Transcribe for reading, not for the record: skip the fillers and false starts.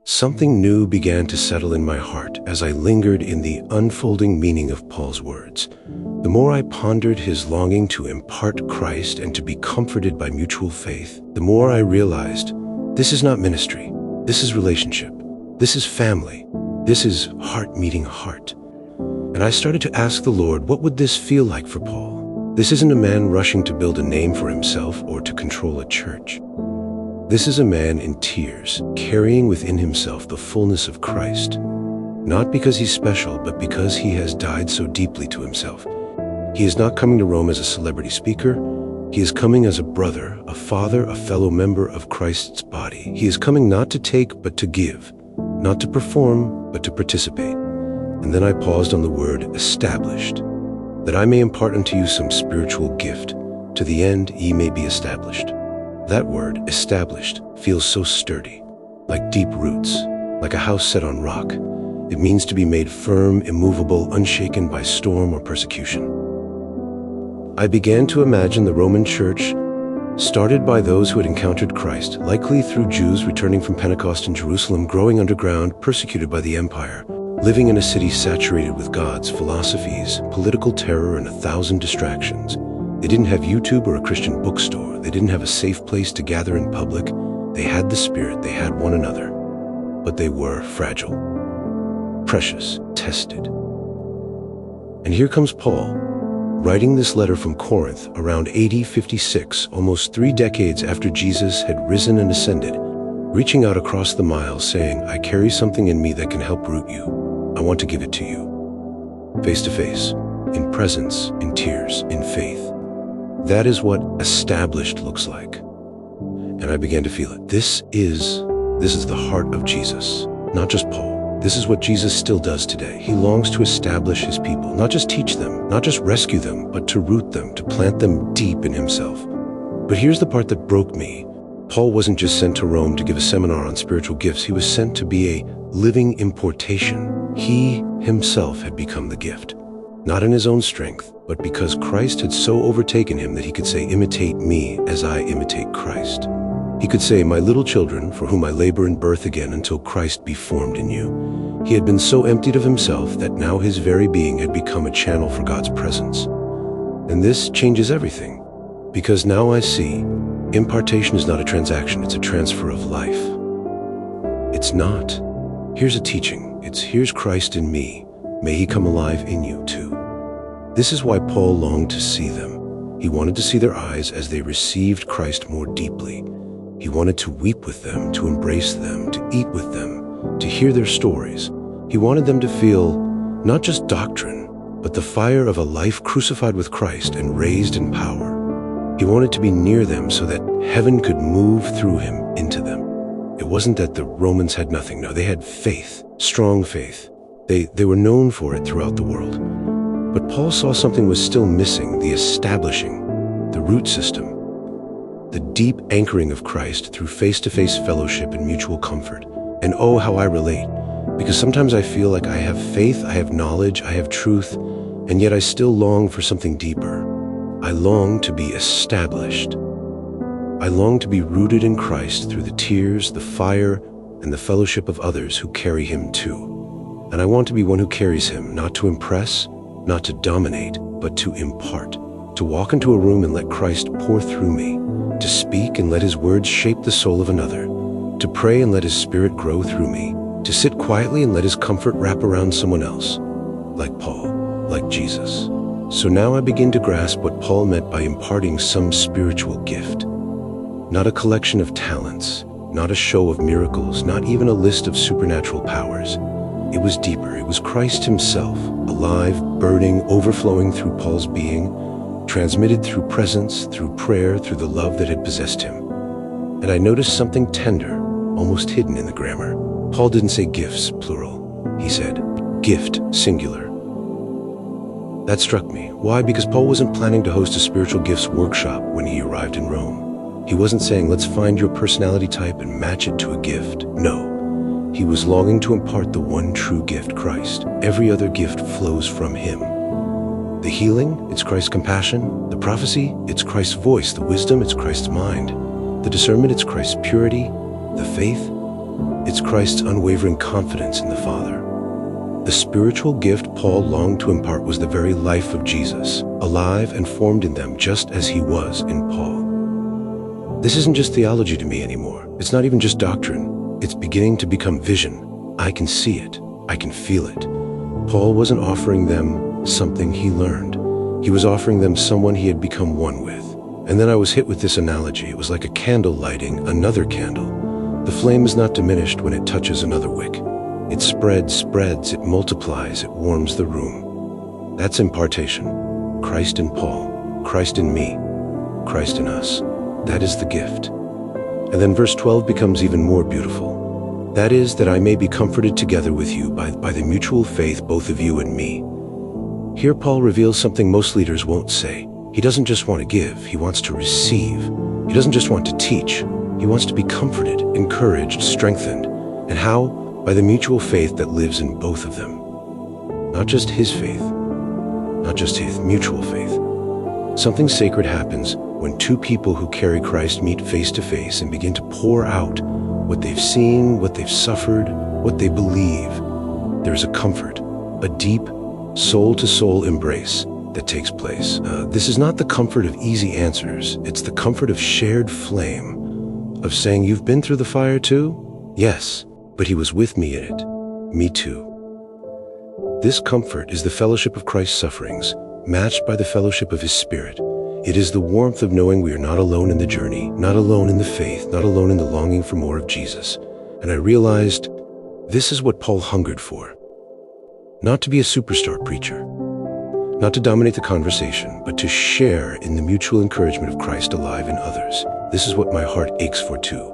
something new began to settle in my heart as I lingered in the unfolding meaning of Paul's words. The more I pondered his longing to impart Christ and to be comforted by mutual faith, the more I realized this is not ministry, this is relationship, this is family, this is heart meeting heart. And I started to ask the Lord, what would this feel like for Paul? This isn't a man rushing to build a name for himself or to control a church. This is a man in tears, carrying within himself the fullness of Christ, not because he's special, but because he has died so deeply to himself. He is not coming to Rome as a celebrity speaker. He is coming as a brother, a father, a fellow member of Christ's body. He is coming not to take, but to give, not to perform, but to participate. And then I paused on the word established, that I may impart unto you some spiritual gift, to the end ye may be established. That word, established, feels so sturdy, like deep roots, like a house set on rock. It means to be made firm, immovable, unshaken by storm or persecution. I began to imagine the Roman Church, started by those who had encountered Christ, likely through Jews returning from Pentecost in Jerusalem, growing underground, persecuted by the empire, living in a city saturated with gods, philosophies, political terror, and 1,000 distractions. They didn't have YouTube or a Christian bookstore. They didn't have a safe place to gather in public. They had the Spirit, they had one another. But they were fragile, precious, tested. And here comes Paul, writing this letter from Corinth around AD 56, almost 3 decades after Jesus had risen and ascended, reaching out across the miles saying, I carry something in me that can help root you. I want to give it to you. Face to face, in presence, in tears, in faith. That is what established looks like. And I began to feel it. This is the heart of Jesus, not just Paul. This is what Jesus still does today. He longs to establish his people, not just teach them, not just rescue them, but to root them, to plant them deep in himself. But here's the part that broke me. Paul wasn't just sent to Rome to give a seminar on spiritual gifts. He was sent to be a living importation. He himself had become the gift. Not in his own strength, but because Christ had so overtaken him that he could say, imitate me as I imitate Christ. He could say, my little children, for whom I labor in birth again until Christ be formed in you. He had been so emptied of himself that now his very being had become a channel for God's presence. And this changes everything, because now I see impartation is not a transaction, it's a transfer of life. It's not, here's a teaching, it's here's Christ in me, may he come alive in you too. This is why Paul longed to see them. He wanted to see their eyes as they received Christ more deeply. He wanted to weep with them, to embrace them, to eat with them, to hear their stories. He wanted them to feel not just doctrine, but the fire of a life crucified with Christ and raised in power. He wanted to be near them so that heaven could move through him into them. It wasn't that the Romans had nothing. No, they had faith, strong faith. They were known for it throughout the world. But Paul saw something was still missing, the establishing, the root system, the deep anchoring of Christ through face-to-face fellowship and mutual comfort. And oh, how I relate, because sometimes I feel like I have faith, I have knowledge, I have truth, and yet I still long for something deeper. I long to be established. I long to be rooted in Christ through the tears, the fire, and the fellowship of others who carry him too. And I want to be one who carries him, not to impress, not to dominate, but to impart, to walk into a room and let Christ pour through me, to speak and let his words shape the soul of another, to pray and let his Spirit grow through me, to sit quietly and let his comfort wrap around someone else, like Paul, like Jesus. So now I begin to grasp what Paul meant by imparting some spiritual gift. Not a collection of talents, not a show of miracles, not even a list of supernatural powers. It was deeper. It was Christ himself, alive, burning, overflowing through Paul's being, transmitted through presence, through prayer, through the love that had possessed him. And I noticed something tender, almost hidden in the grammar. Paul didn't say gifts, plural. He said gift, singular. That struck me. Why? Because Paul wasn't planning to host a spiritual gifts workshop when he arrived in Rome. He wasn't saying, let's find your personality type and match it to a gift. No. He was longing to impart the one true gift, Christ. Every other gift flows from him. The healing, it's Christ's compassion. The prophecy, it's Christ's voice. The wisdom, it's Christ's mind. The discernment, it's Christ's purity. The faith, it's It's Christ's unwavering confidence in the Father. The spiritual gift Paul longed to impart was the very life of Jesus, alive and formed in them just as he was in Paul. This isn't just theology to me anymore. It's not even just doctrine. It's beginning to become vision. I can see it. I can feel it. Paul wasn't offering them something he learned. He was offering them someone he had become one with. And then I was hit with this analogy. It was like a candle lighting another candle. The flame is not diminished when it touches another wick. It spreads, it multiplies, it warms the room. That's impartation. Christ in Paul, Christ in me, Christ in us. That is the gift. And then verse 12 becomes even more beautiful. That is, that I may be comforted together with you by the mutual faith, both of you and me. Here Paul reveals something most leaders won't say. He doesn't just want to give, he wants to receive. He doesn't just want to teach, he wants to be comforted, encouraged, strengthened. And how? By the mutual faith that lives in both of them. Not just his faith, not just his mutual faith. Something sacred happens when two people who carry Christ meet face to face and begin to pour out what they've seen, what they've suffered, what they believe. There is a comfort, a deep, soul-to-soul embrace that takes place. This is not the comfort of easy answers. It's the comfort of shared flame, of saying, you've been through the fire too? Yes, but he was with me in it. Me too. This comfort is the fellowship of Christ's sufferings, matched by the fellowship of his Spirit. It is the warmth of knowing we are not alone in the journey, not alone in the faith, not alone in the longing for more of Jesus. And I realized this is what Paul hungered for. Not to be a superstar preacher, not to dominate the conversation, but to share in the mutual encouragement of Christ alive in others. This is what my heart aches for too.